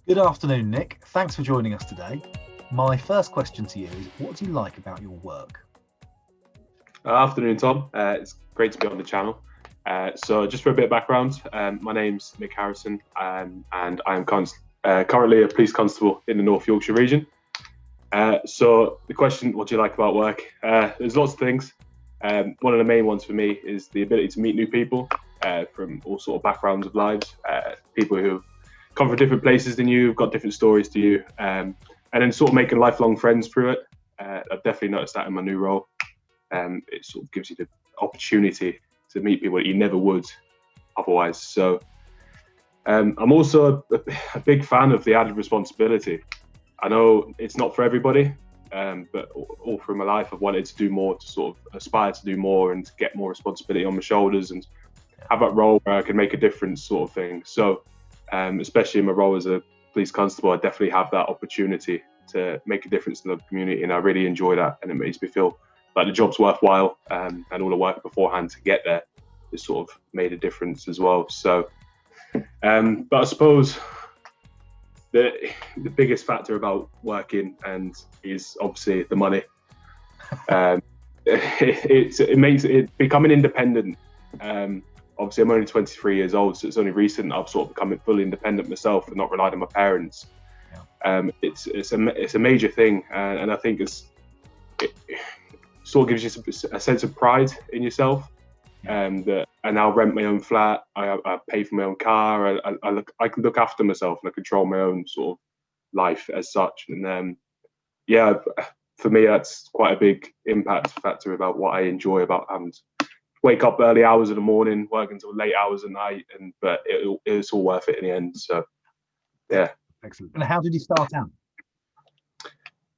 Good afternoon, Nick. Thanks for joining us today. My first question to you is, what do you like about your work? Afternoon, Tom. It's great to be on the channel. So just for a bit of background, my name's Nick Harrison, and I'm currently a police constable in the North Yorkshire region. So the question, what do you like about work? There's lots of things. One of the main ones for me is the ability to meet new people from all sort of backgrounds of lives, people who come from different places than you, have got different stories to you, and then sort of making lifelong friends through it. I've definitely noticed that in my new role. It sort of gives you the opportunity to meet people that you never would otherwise. So I'm also a big fan of the added responsibility. I know it's not for everybody, but all through my life I've wanted to do more, to sort of aspire to do more and to get more responsibility on my shoulders and have that role where I can make a difference, sort of thing. So especially in my role as a police constable, I definitely have that opportunity to make a difference in the community, and I really enjoy that, and it makes me feel like the job's worthwhile, and all the work beforehand to get there has sort of made a difference as well. So but I suppose the biggest factor about working and is obviously the money. It makes it becoming independent. Obviously I'm only 23 years old, so it's only recent I've sort of become fully independent myself and not relied on my parents. It's a major thing, and I think it sort of gives you a sense of pride in yourself. That I now rent my own flat, I pay for my own car, I can look after myself and I control my own sort of life as such. And for me that's quite a big impact factor about what I enjoy about having to wake up early hours in the morning, work until late hours at night, but it's all worth it in the end. So yeah. Excellent. And how did you start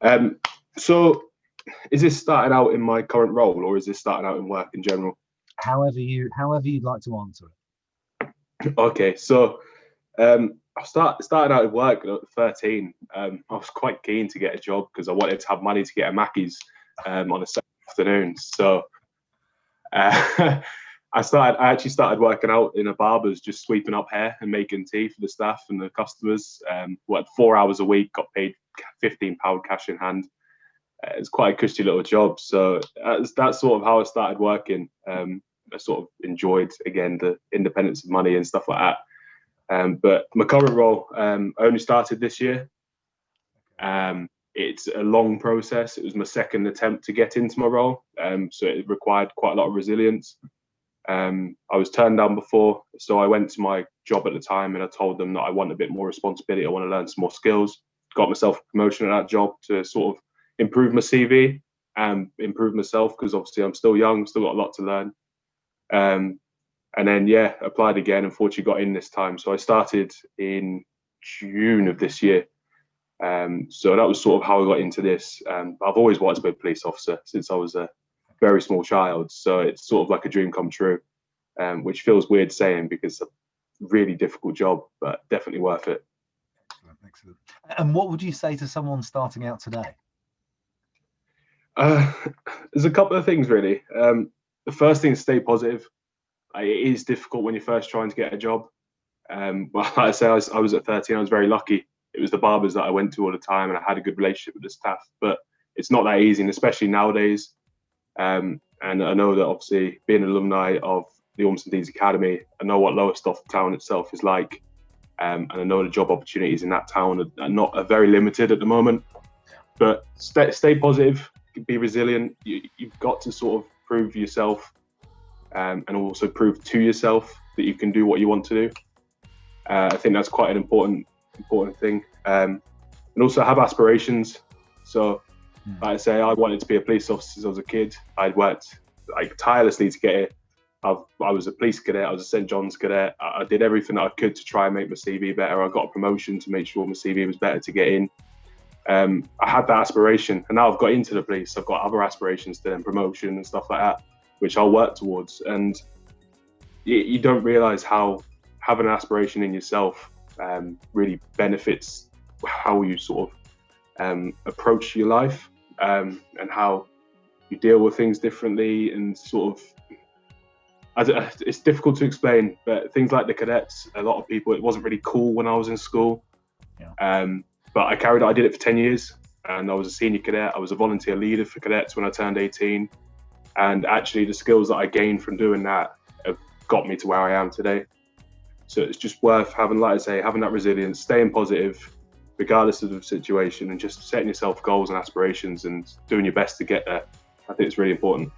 out? So is this starting out in my current role, or is this starting out in work in general? However you'd like to answer it. Okay, so I started out in work at 13. I was quite keen to get a job because I wanted to have money to get a Mackey's on a Saturday afternoon. So I actually started working out in a barber's, just sweeping up hair and making tea for the staff and the customers. Worked 4 hours a week, got paid £15 cash in hand. It's quite a cushy little job. So that's sort of how I started working. I sort of enjoyed, again, the independence of money and stuff like that. But my current role, I only started this year. It's a long process. It was my second attempt to get into my role. So it required quite a lot of resilience. I was turned down before, so I went to my job at the time and I told them that I want a bit more responsibility. I want to learn some more skills. Got myself a promotion at that job to sort of improve my CV and improve myself, because obviously I'm still young, still got a lot to learn. And then applied again. Unfortunately got in this time. So I started in June of this year. So that was sort of how I got into this. I've always wanted to be a police officer since I was a very small child. So it's sort of like a dream come true, which feels weird saying because it's a really difficult job, but definitely worth it. Excellent. And what would you say to someone starting out today? There's a couple of things really. The first thing is stay positive. It is difficult when you're first trying to get a job. Well, like I say, I was at 13. I was very lucky. It was the barbers that I went to all the time, and I had a good relationship with the staff. But it's not that easy, and especially nowadays. And I know that obviously being an alumni of the Ormston Deans Academy, I know what Lowestoft town itself is like, and I know the job opportunities in that town are very limited at the moment. But stay positive, be resilient. You've got to sort of prove yourself, and also prove to yourself that you can do what you want to do. I think that's quite an important thing. And also have aspirations. So like I say, I wanted to be a police officer since I was a kid. I'd worked tirelessly to get it. I was a police cadet, I was a St John's cadet. I did everything that I could to try and make my CV better. I got a promotion to make sure my CV was better to get in. I had that aspiration, and now I've got into the police. I've got other aspirations to then promotion and stuff like that, which I'll work towards. And you don't realise how having an aspiration in yourself really benefits how you sort of approach your life, and how you deal with things differently, and sort of, it's difficult to explain, but things like the cadets, a lot of people, it wasn't really cool when I was in school. But I did it for 10 years, and I was a senior cadet. I was a volunteer leader for cadets when I turned 18. And actually the skills that I gained from doing that have got me to where I am today. So it's just worth having, like I say, having that resilience, staying positive, regardless of the situation, and just setting yourself goals and aspirations and doing your best to get there. I think it's really important.